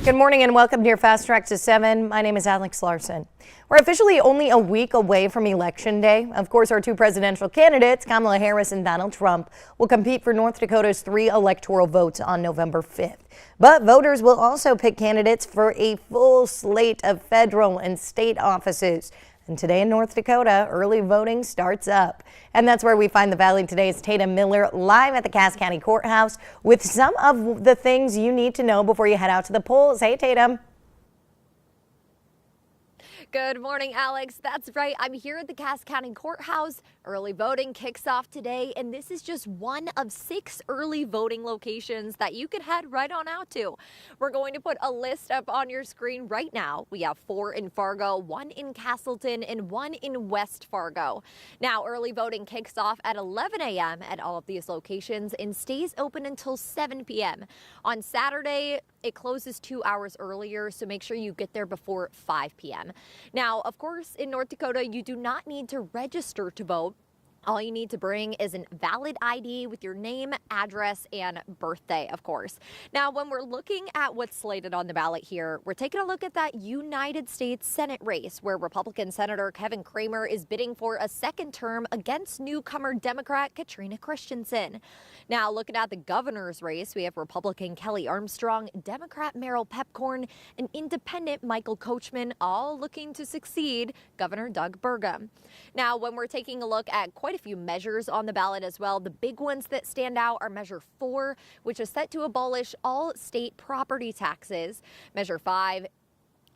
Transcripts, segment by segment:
Good morning and welcome to your Fast Track to 7. My name is Alex Larson. We're officially only a week away from Election Day. Of course, our two presidential candidates, Kamala Harris and Donald Trump, will compete for North Dakota's 3 electoral votes on November 5th. But voters will also pick candidates for a full slate of federal and state offices. And today in North Dakota, early voting starts up. And that's where we find the Valley Today's Tatum Miller live at the Cass County Courthouse with some of the things you need to know before you head out to the polls. Hey, Tatum. Good morning, Alex. That's right. I'm here at the Cass County Courthouse. Early voting kicks off today, and this is just one of 6 early voting locations that you can head right on out to. We're going to put a list up on your screen right now. We have 4 in Fargo, 1 in Castleton, and 1 in West Fargo. Now, early voting kicks off at 11 a.m. at all of these locations and stays open until 7 p.m. On Saturday, it closes 2 hours earlier, so make sure you get there before 5 p.m. Now, of course, in North Dakota, you do not need to register to vote. All you need to bring is a valid ID with your name, address, and birthday, of course. Now, when we're looking at what's slated on the ballot here, we're taking a look at that United States Senate race where Republican Senator Kevin Cramer is bidding for a second term against newcomer Democrat Katrina Christensen. Now, looking at the governor's race, we have Republican Kelly Armstrong, Democrat Merrill Pepcorn, and Independent Michael Coachman, all looking to succeed Governor Doug Burgum. Now, when we're taking a look at quite a few measures on the ballot as well, the big ones that stand out are Measure 4, which is set to abolish all state property taxes. Measure 5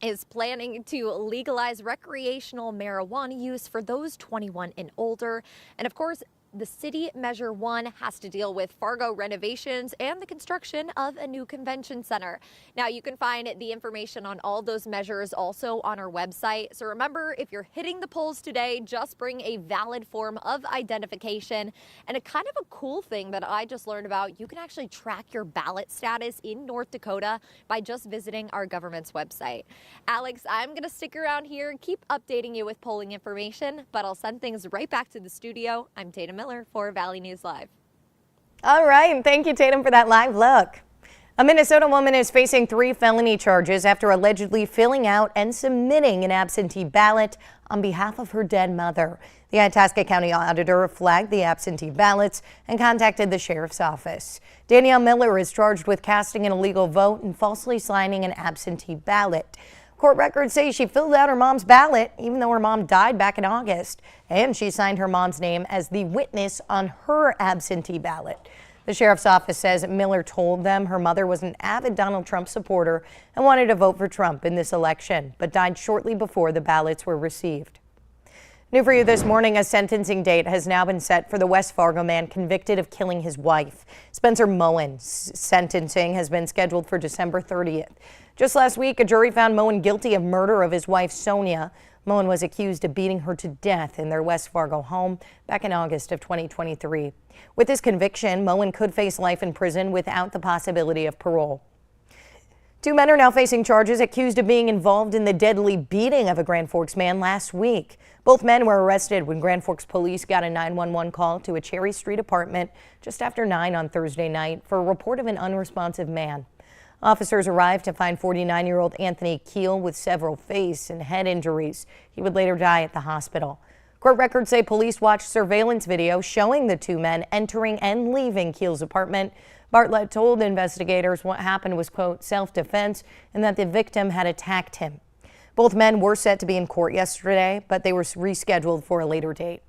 is planning to legalize recreational marijuana use for those 21 and older. And of course, the city Measure 1 has to deal with Fargo renovations and the construction of a new convention center. Now, you can find the information on all those measures also on our website. So remember, if you're hitting the polls today, just bring a valid form of identification. And a kind of a cool thing that I just learned about, you can actually track your ballot status in North Dakota by just visiting our government's website. Alex, I'm going to stick around here and keep updating you with polling information, but I'll send things right back to the studio. I'm Tatum Miller for Valley News Live. All right. Thank you, Tatum, for that live look. A Minnesota woman is facing 3 felony charges after allegedly filling out and submitting an absentee ballot on behalf of her dead mother. The Itasca County Auditor flagged the absentee ballots and contacted the sheriff's office. Danielle Miller is charged with casting an illegal vote and falsely signing an absentee ballot. Court records say she filled out her mom's ballot, even though her mom died back in August, and she signed her mom's name as the witness on her absentee ballot. The sheriff's office says Miller told them her mother was an avid Donald Trump supporter and wanted to vote for Trump in this election, but died shortly before the ballots were received. New for you this morning, a sentencing date has now been set for the West Fargo man convicted of killing his wife. Spencer Moen's sentencing has been scheduled for December 30th. Just last week, a jury found Moen guilty of murder of his wife, Sonia. Moen was accused of beating her to death in their West Fargo home back in August of 2023. With this conviction, Moen could face life in prison without the possibility of parole. 2 men are now facing charges accused of being involved in the deadly beating of a Grand Forks man last week. Both men were arrested when Grand Forks police got a 911 call to a Cherry Street apartment just after 9 on Thursday night for a report of an unresponsive man. Officers arrived to find 49-year-old Anthony Keel with several face and head injuries. He would later die at the hospital. Court records say police watched surveillance video showing the 2 men entering and leaving Keel's apartment. Bartlett told investigators what happened was, quote, self-defense and that the victim had attacked him. Both men were set to be in court yesterday, but they were rescheduled for a later date.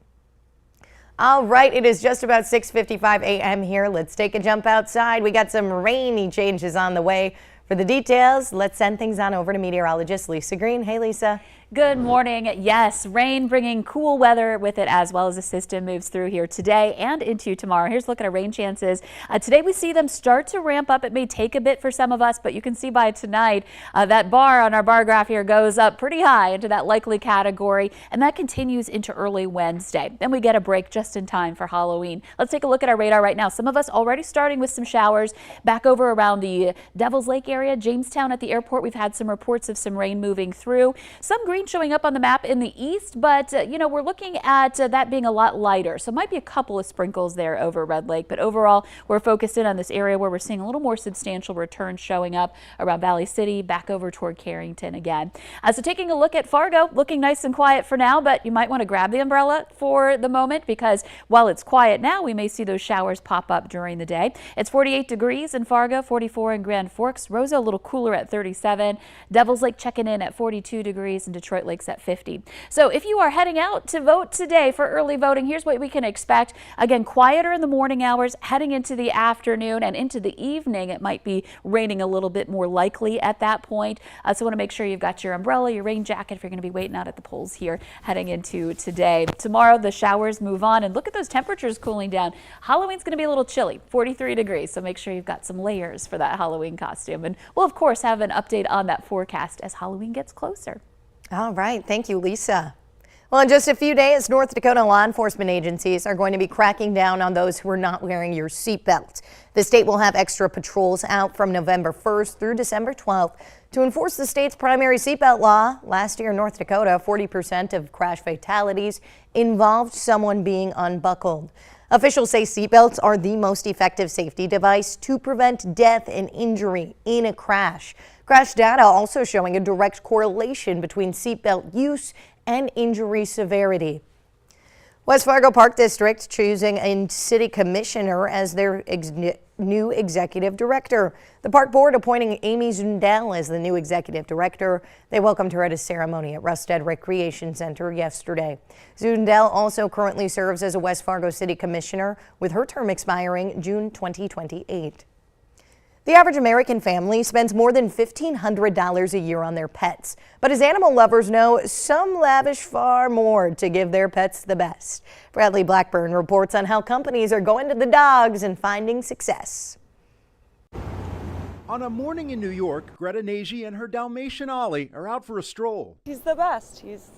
All right, it is just about 6:55 a.m. here. Let's take a jump outside. We got some rainy changes on the way. For the details, let's send things on over to meteorologist Lisa Green. Hey, Lisa. Good morning. Yes, rain bringing cool weather with it as well as a system moves through here today and into tomorrow. Here's a look at our rain chances. Today we see them start to ramp up. It may take a bit for some of us, but you can see by tonight that bar on our bar graph here goes up pretty high into that likely category, and that continues into early Wednesday. Then we get a break just in time for Halloween. Let's take a look at our radar right now. Some of us already starting with some showers back over around the Devil's Lake area, Jamestown at the airport. We've had some reports of some rain moving through. Some green rain showing up on the map in the east, but we're looking at that being a lot lighter. So it might be a couple of sprinkles there over Red Lake, but overall we're focused in on this area where we're seeing a little more substantial returns showing up around Valley City, back over toward Carrington again. So taking a look at Fargo, looking nice and quiet for now, but you might want to grab the umbrella for the moment because while it's quiet now, we may see those showers pop up during the day. It's 48 degrees in Fargo, 44 in Grand Forks, Rosa a little cooler at 37, Devils Lake checking in at 42 degrees, and Detroit Lake's at 50. So if you are heading out to vote today for early voting, here's what we can expect. Again, quieter in the morning hours, heading into the afternoon and into the evening. It might be raining a little bit more likely at that point. So want to make sure you've got your umbrella, your rain jacket if you're going to be waiting out at the polls here heading into today. Tomorrow, the showers move on, and look at those temperatures cooling down. Halloween's going to be a little chilly, 43 degrees, so make sure you've got some layers for that Halloween costume. And we'll, of course, have an update on that forecast as Halloween gets closer. All right. Thank you, Lisa. Well, in just a few days, North Dakota law enforcement agencies are going to be cracking down on those who are not wearing your seatbelt. The state will have extra patrols out from November 1st through December 12th to enforce the state's primary seatbelt law. Last year in North Dakota, 40% of crash fatalities involved someone being unbuckled. Officials say seatbelts are the most effective safety device to prevent death and injury in a crash. Crash data also showing a direct correlation between seatbelt use and injury severity. West Fargo Park District choosing a city commissioner as their new executive director. The park board appointing Amy Zundel as the new executive director. They welcomed her at a ceremony at Rustad Recreation Center yesterday. Zundel also currently serves as a West Fargo City Commissioner with her term expiring June 2028. The average American family spends more than $1,500 a year on their pets. But as animal lovers know, some lavish far more to give their pets the best. Bradley Blackburn reports on how companies are going to the dogs and finding success. On a morning in New York, Greta Nagy and her Dalmatian Ollie are out for a stroll. He's the best. He's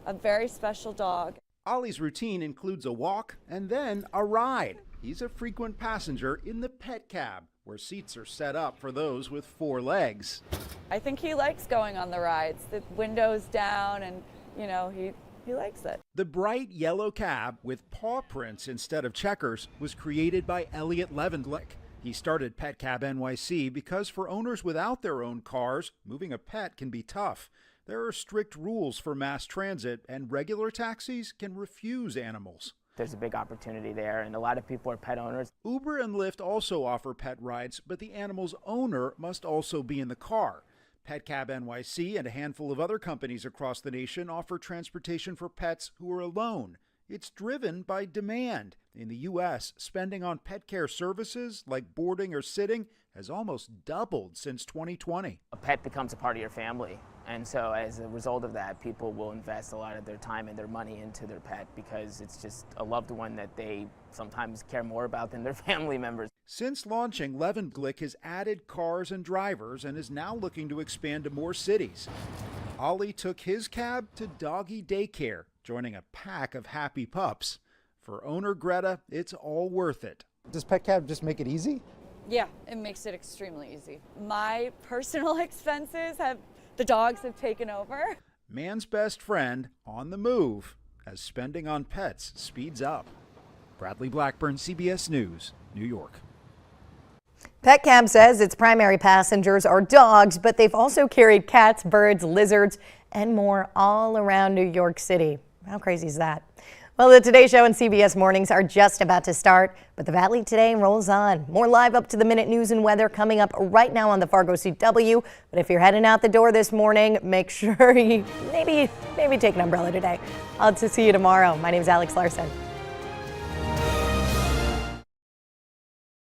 a very special dog. Ollie's routine includes a walk and then a ride. He's a frequent passenger in the pet cab, where seats are set up for those with 4 legs. I think he likes going on the rides. The windows down and, he likes it. The bright yellow cab with paw prints instead of checkers was created by Elliot Levendlick. He started Pet Cab NYC because for owners without their own cars, moving a pet can be tough. There are strict rules for mass transit, and regular taxis can refuse animals. There's a big opportunity there, and a lot of people are pet owners. Uber and Lyft also offer pet rides, but the animal's owner must also be in the car. Pet Cab NYC and a handful of other companies across the nation offer transportation for pets who are alone. It's driven by demand. In the U.S., spending on pet care services like boarding or sitting has almost doubled since 2020. A pet becomes a part of your family, and so as a result of that, people will invest a lot of their time and their money into their pet because it's just a loved one that they sometimes care more about than their family members. Since launching, Levendlick has added cars and drivers and is now looking to expand to more cities. Ollie took his cab to doggy daycare, joining a pack of happy pups. For owner Greta, it's all worth it. Does Pet Cab just make it easy? Yeah, it makes it extremely easy. My personal expenses the dogs have taken over. Man's best friend on the move as spending on pets speeds up. Bradley Blackburn, CBS News, New York. Pet Cab says its primary passengers are dogs, but they've also carried cats, birds, lizards, and more all around New York City. How crazy is that? Well, the Today Show and CBS Mornings are just about to start, but the Valley Today rolls on. More live up-to-the-minute news and weather coming up right now on the Fargo CW. But if you're heading out the door this morning, make sure you maybe take an umbrella today. I'll see you tomorrow. My name is Alex Larson.